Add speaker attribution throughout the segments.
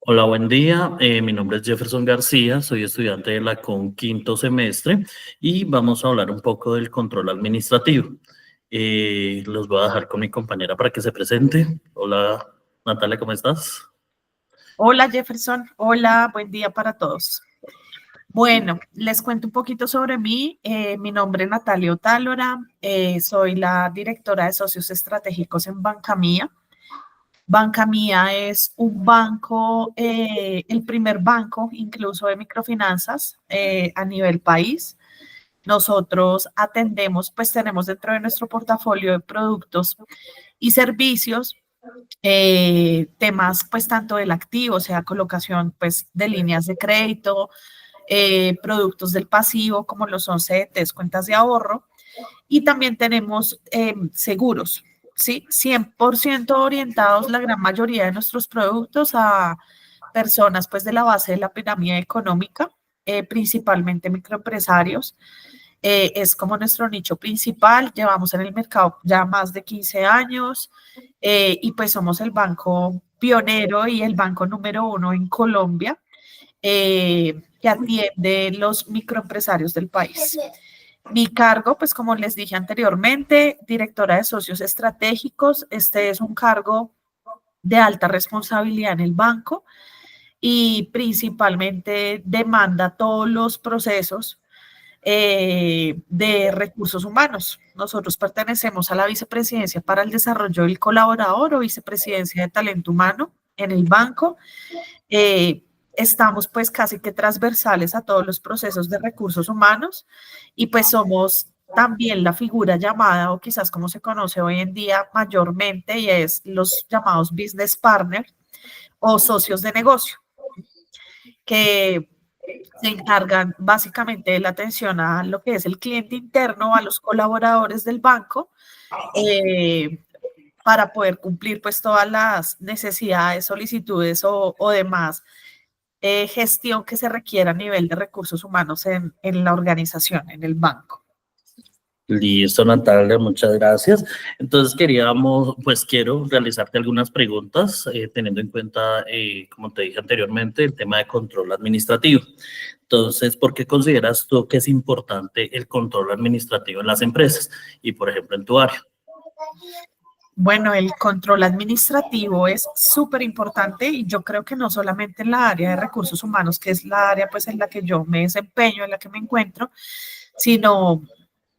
Speaker 1: Hola, buen día. Mi nombre es Jefferson García, soy estudiante de la CON quinto semestre y vamos a hablar un poco del control administrativo. Los voy a dejar con mi compañera para que se presente. Hola, Natalia, ¿cómo estás?
Speaker 2: Hola Jefferson, hola, buen día para todos. Bueno, les cuento un poquito sobre mí. Mi nombre es Natalia Otálora, soy la directora de socios estratégicos en Banca Mía. Banca Mía es un banco, el primer banco incluso de microfinanzas a nivel país. Nosotros atendemos, pues tenemos dentro de nuestro portafolio de productos y servicios temas pues tanto del activo, o sea, colocación pues de líneas de crédito, productos del pasivo como lo son CDTs, cuentas de ahorro, y también tenemos seguros, ¿sí? 100% orientados la gran mayoría de nuestros productos a personas pues de la base de la pirámide económica, principalmente microempresarios. Es como nuestro nicho principal, llevamos en el mercado ya más de 15 años y pues somos el banco pionero y el banco número uno en Colombia que atiende los microempresarios del país. Mi cargo, pues como les dije anteriormente, directora de socios estratégicos, este es un cargo de alta responsabilidad en el banco y principalmente demanda todos los procesos de recursos humanos. Nosotros pertenecemos a la Vicepresidencia para el Desarrollo del Colaborador o Vicepresidencia de Talento Humano en el banco. Eh, Estamos pues casi que transversales a todos los procesos de recursos humanos y pues somos también la figura llamada o quizás como se conoce hoy en día mayormente y es los llamados business partners o socios de negocio que se encargan básicamente de la atención a lo que es el cliente interno, a los colaboradores del banco, eh, para poder cumplir pues todas las necesidades, solicitudes o demás gestión que se requiera a nivel de recursos humanos en la organización, en el banco.
Speaker 1: Listo, Natalia, muchas gracias. Entonces quiero realizarte algunas preguntas, teniendo en cuenta, como te dije anteriormente, el tema de control administrativo. Entonces, ¿por qué consideras tú que es importante el control administrativo en las empresas y, por ejemplo, en tu área?
Speaker 2: Bueno, el control administrativo es súper importante y yo creo que no solamente en la área de recursos humanos, que es la área pues en la que yo me desempeño, en la que me encuentro, sino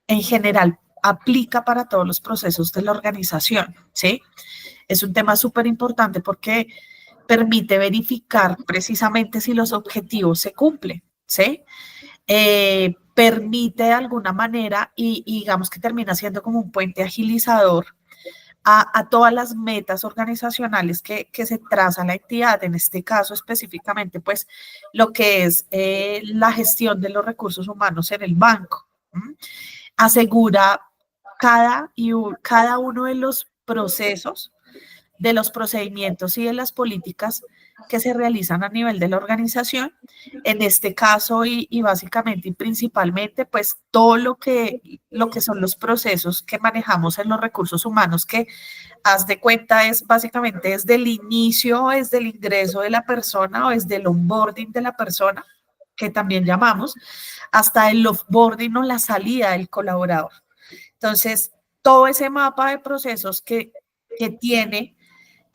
Speaker 2: en general aplica para todos los procesos de la organización, ¿sí? Es un tema súper importante porque permite verificar precisamente si los objetivos se cumplen, ¿sí? Permite de alguna manera y digamos que termina siendo como un puente agilizador a todas las metas organizacionales que se traza la entidad, en este caso específicamente, pues lo que es la gestión de los recursos humanos en el banco. ¿M? Asegura cada uno de los procesos, de los procedimientos y de las políticas que se realizan a nivel de la organización. En este caso y básicamente y principalmente, pues todo lo que son los procesos que manejamos en los recursos humanos, que haz de cuenta es básicamente desde el inicio, desde el ingreso de la persona o desde el onboarding de la persona, que también llamamos, hasta el offboarding o la salida del colaborador. Entonces, todo ese mapa de procesos que tiene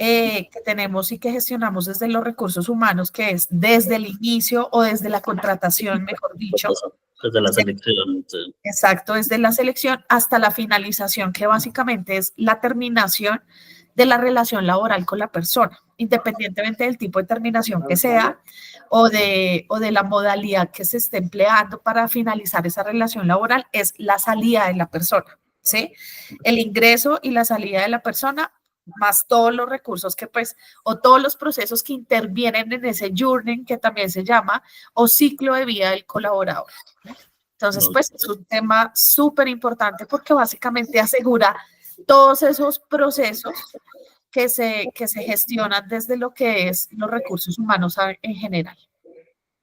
Speaker 2: que tenemos y que gestionamos desde los recursos humanos, que es desde el inicio o desde la contratación, mejor dicho.
Speaker 1: Desde la selección. Sí.
Speaker 2: Exacto, desde la selección hasta la finalización, que básicamente es la terminación de la relación laboral con la persona, independientemente del tipo de terminación que sea o de la modalidad que se esté empleando para finalizar esa relación laboral, es la salida de la persona, ¿sí? El ingreso y la salida de la persona, más todos los recursos que pues, o todos los procesos que intervienen en ese journey, que también se llama, o ciclo de vida del colaborador. Entonces,
Speaker 1: No,
Speaker 2: pues es un tema súper importante porque básicamente asegura todos esos procesos que se gestionan desde lo que es los recursos humanos en general.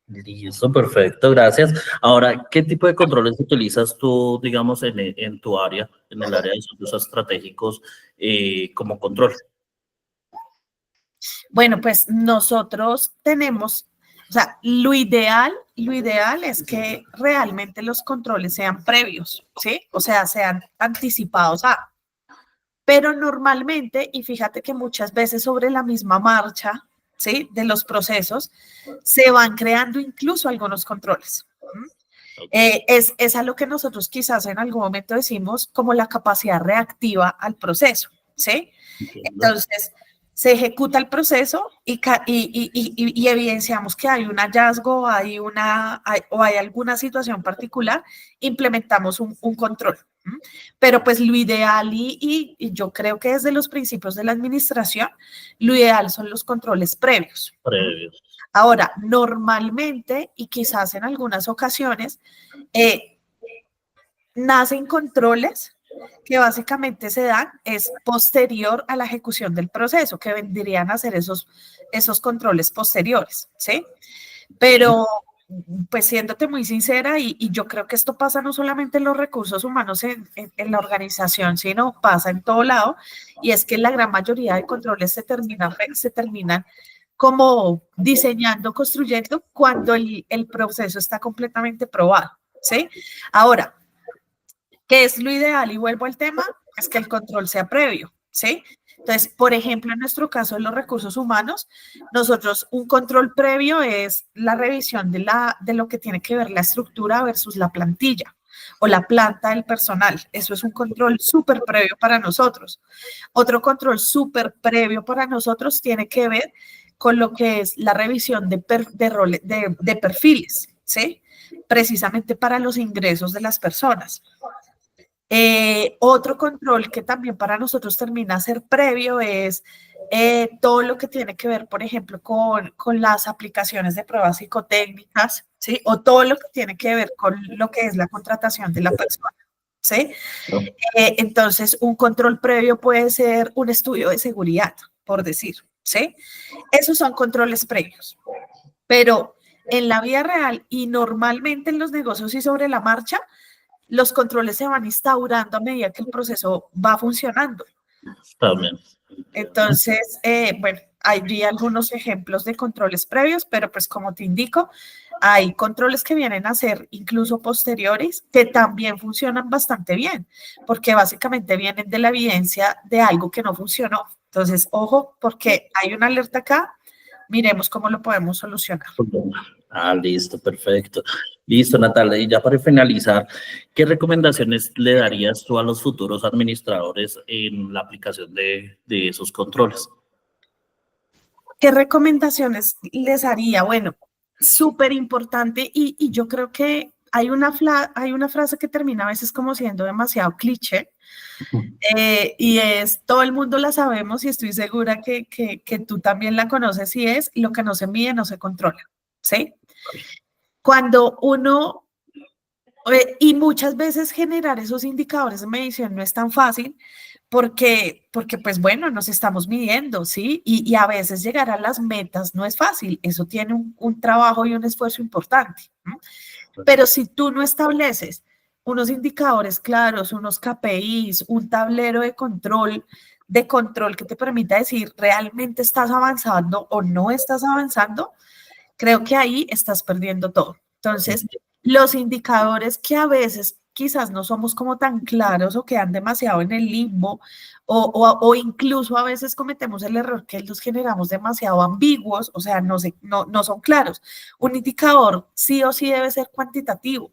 Speaker 1: listo, perfecto, gracias. Ahora, ¿qué tipo de controles utilizas tú, digamos, en tu área, en el área de estudios estratégicos, como control?
Speaker 2: Bueno, pues nosotros tenemos, o sea, lo ideal es que realmente los controles sean previos, ¿sí? O sea, sean anticipados a. Pero normalmente, y fíjate que muchas veces sobre la misma marcha, ¿sí? De los procesos, se van creando incluso algunos controles. Es a lo que nosotros quizás en algún momento decimos como la capacidad reactiva al proceso, ¿sí?
Speaker 1: Entiendo.
Speaker 2: Entonces, se ejecuta el proceso y evidenciamos que hay un hallazgo, o hay alguna situación particular, implementamos un control. Pero pues lo ideal, y yo creo que desde los principios de la administración, lo ideal son los controles previos.
Speaker 1: Previos.
Speaker 2: Ahora, normalmente, y quizás en algunas ocasiones, nacen controles que básicamente se dan es posterior a la ejecución del proceso, que vendrían a ser esos controles posteriores, ¿sí? Pero, pues siéndote muy sincera, y yo creo que esto pasa no solamente en los recursos humanos en la organización, sino pasa en todo lado, y es que la gran mayoría de controles se terminan como diseñando, construyendo cuando el proceso está completamente probado, ¿sí? Ahora, ¿qué es lo ideal? Y vuelvo al tema, es que el control sea previo, ¿sí? Entonces, por ejemplo, en nuestro caso, en los recursos humanos, nosotros un control previo es la revisión de lo que tiene que ver la estructura versus la plantilla o la planta del personal. Eso es un control súper previo para nosotros. Otro control súper previo para nosotros tiene que ver con lo que es la revisión de perfiles, ¿sí? Precisamente para los ingresos de las personas. Otro control que también para nosotros termina a ser previo es todo lo que tiene que ver, por ejemplo, con las aplicaciones de pruebas psicotécnicas, ¿sí? O todo lo que tiene que ver con lo que es la contratación de la persona, ¿sí? Entonces, un control previo puede ser un estudio de seguridad, por decir, ¿sí? Esos son controles previos. Pero en la vida real y normalmente en los negocios y sobre la marcha, los controles se van instaurando a medida que el proceso va funcionando.
Speaker 1: También.
Speaker 2: Entonces, bueno, hay algunos ejemplos de controles previos, pero pues como te indico, hay controles que vienen a ser incluso posteriores, que también funcionan bastante bien, porque básicamente vienen de la evidencia de algo que no funcionó. Entonces, ojo, porque hay una alerta acá, miremos cómo lo podemos solucionar.
Speaker 1: Ah, listo, perfecto. Listo, Natalia. Y ya para finalizar, ¿qué recomendaciones le darías tú a los futuros administradores en la aplicación de esos controles?
Speaker 2: ¿Qué recomendaciones les haría? Bueno, súper importante y yo creo que hay una frase que termina a veces como siendo demasiado cliché y es, todo el mundo la sabemos y estoy segura que tú también la conoces y es, lo que no se mide no se controla, ¿sí? Cuando uno, y muchas veces generar esos indicadores de medición no es tan fácil porque pues bueno, nos estamos midiendo, ¿sí? Y a veces llegar a las metas no es fácil, eso tiene un trabajo y un esfuerzo importante, ¿no? Pero si tú no estableces unos indicadores claros, unos KPIs, un tablero de control que te permita decir realmente estás avanzando o no estás avanzando, creo que ahí estás perdiendo todo. Entonces, los indicadores que a veces quizás no somos como tan claros o quedan demasiado en el limbo o incluso a veces cometemos el error que los generamos demasiado ambiguos, o sea, no son claros. Un indicador sí o sí debe ser cuantitativo.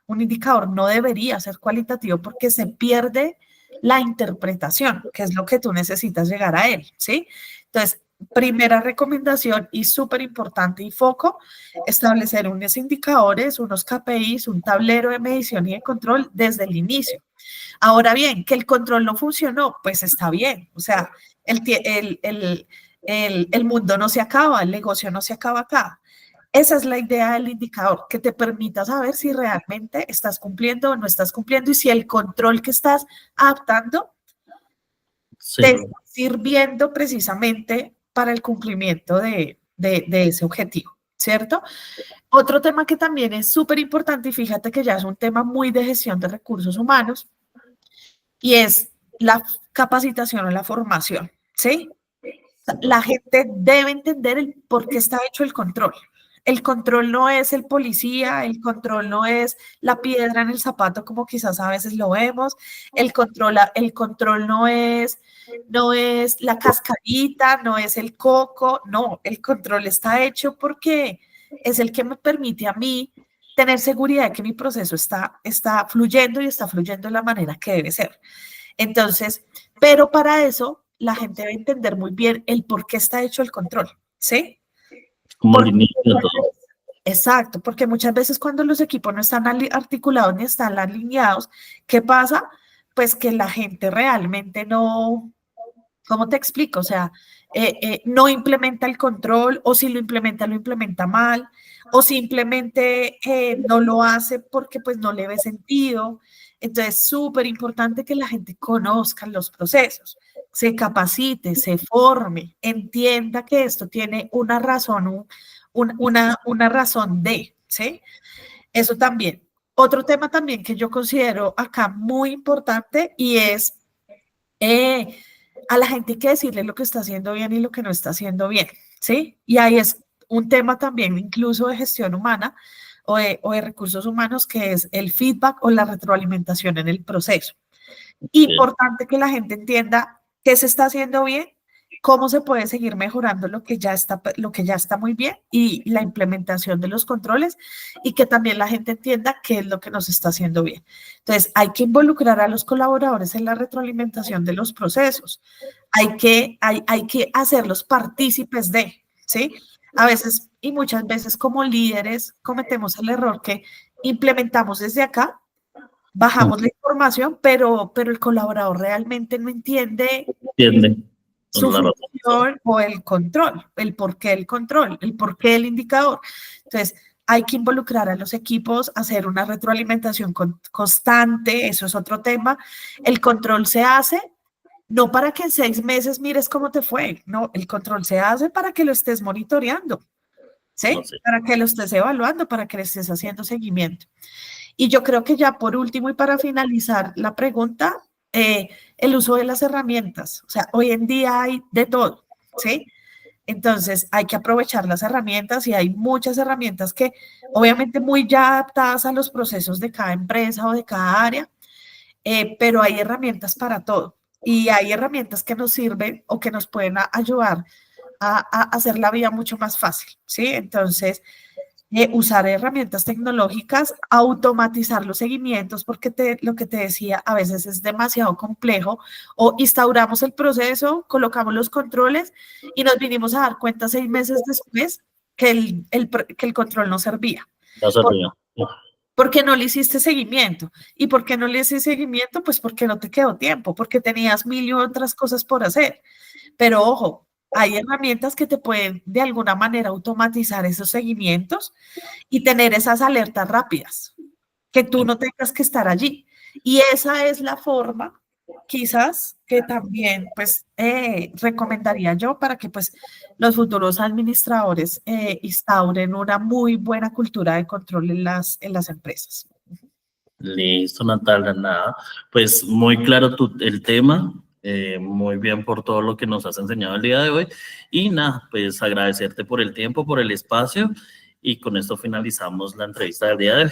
Speaker 2: Un indicador no debería ser cualitativo porque se pierde la interpretación, que es lo que tú necesitas llegar a él, ¿sí? Entonces, primera recomendación y súper importante y foco, establecer unos indicadores, unos KPIs, un tablero de medición y de control desde el inicio. Ahora bien, que el control no funcionó, pues está bien, o sea, el mundo no se acaba, el negocio no se acaba acá. Esa es la idea del indicador, que te permita saber si realmente estás cumpliendo o no estás cumpliendo y si el control que estás adaptando te está sirviendo precisamente para el cumplimiento de ese objetivo, ¿cierto? Otro tema que también es súper importante y fíjate que ya es un tema muy de gestión de recursos humanos y es la capacitación o la formación, ¿sí? La gente debe entender el por qué está hecho el control. El control no es el policía, el control no es la piedra en el zapato como quizás a veces lo vemos, el control no es la cascarita, no es el coco, no, el control está hecho porque es el que me permite a mí tener seguridad de que mi proceso está fluyendo y está fluyendo de la manera que debe ser. Entonces, pero para eso la gente debe entender muy bien el por qué está hecho el control, ¿sí?
Speaker 1: Como el
Speaker 2: Porque,
Speaker 1: inicio de todo.
Speaker 2: exacto, porque muchas veces cuando los equipos no están articulados ni están alineados, ¿qué pasa? Pues que la gente realmente no, ¿cómo te explico? O sea, no implementa el control o si lo implementa mal o simplemente no lo hace porque pues no le ve sentido. Entonces, es súper importante que la gente conozca los procesos, se capacite, se forme, entienda que esto tiene una razón, una razón de, ¿sí? Eso también. Otro tema también que yo considero acá muy importante y es a la gente hay que decirle lo que está haciendo bien y lo que no está haciendo bien, ¿sí? Y ahí es un tema también incluso de gestión humana o de recursos humanos, que es el feedback o la retroalimentación en el proceso.
Speaker 1: Sí.
Speaker 2: Importante que la gente entienda qué se está haciendo bien, cómo se puede seguir mejorando lo que ya está muy bien y la implementación de los controles y que también la gente entienda qué es lo que nos está haciendo bien. Entonces, hay que involucrar a los colaboradores en la retroalimentación de los procesos. Hay que hacerlos partícipes de, ¿sí? A veces y muchas veces como líderes cometemos el error que implementamos desde acá, bajamos la información, pero el colaborador realmente no entiende
Speaker 1: Entiende.
Speaker 2: su
Speaker 1: La razón.
Speaker 2: función o el control, el control, el porqué del indicador. Entonces, hay que involucrar a los equipos, hacer una retroalimentación constante, eso es otro tema. El control se hace no para que en 6 meses mires cómo te fue, no, el control se hace para que lo estés monitoreando,
Speaker 1: No
Speaker 2: ¿sí?
Speaker 1: sé.
Speaker 2: Para que lo estés evaluando, para que le estés haciendo seguimiento. Y yo creo que ya por último y para finalizar la pregunta, el uso de las herramientas. O sea, hoy en día hay de todo, ¿sí? Entonces hay que aprovechar las herramientas y hay muchas herramientas que obviamente muy ya adaptadas a los procesos de cada empresa o de cada área, pero hay herramientas para todo. Y hay herramientas que nos sirven o que nos pueden ayudar a hacer la vida mucho más fácil, ¿sí? Entonces, usar herramientas tecnológicas, automatizar los seguimientos, porque lo que te decía, a veces es demasiado complejo, o instauramos el proceso, colocamos los controles y nos vinimos a dar cuenta 6 meses después que el control no servía.
Speaker 1: Ya se
Speaker 2: ¿Por,
Speaker 1: río.
Speaker 2: porque no le hiciste seguimiento? ¿Y por qué no le hiciste seguimiento? Pues porque no te quedó tiempo, porque tenías mil y otras cosas por hacer. Pero ojo, hay herramientas que te pueden de alguna manera automatizar esos seguimientos y tener esas alertas rápidas, que tú no tengas que estar allí. Y esa es la forma, quizás, que también, pues, recomendaría yo para que, pues, los futuros administradores instauren una muy buena cultura de control en las empresas.
Speaker 1: Listo, Natalia, nada. Pues muy claro el tema, muy bien por todo lo que nos has enseñado el día de hoy. Y nada, pues agradecerte por el tiempo, por el espacio. Y con esto finalizamos la entrevista del día de hoy.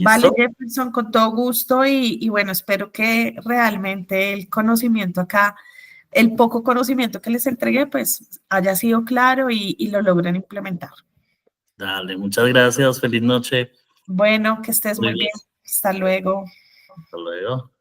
Speaker 2: Vale,
Speaker 1: ¿Listo?
Speaker 2: Jefferson, con todo gusto y bueno, espero que realmente el conocimiento acá, el poco conocimiento que les entregué, pues haya sido claro y lo logren implementar.
Speaker 1: Dale, muchas gracias. Feliz noche.
Speaker 2: Bueno, que estés
Speaker 1: Muy
Speaker 2: muy
Speaker 1: bien.
Speaker 2: bien. Hasta luego.
Speaker 1: Hasta luego.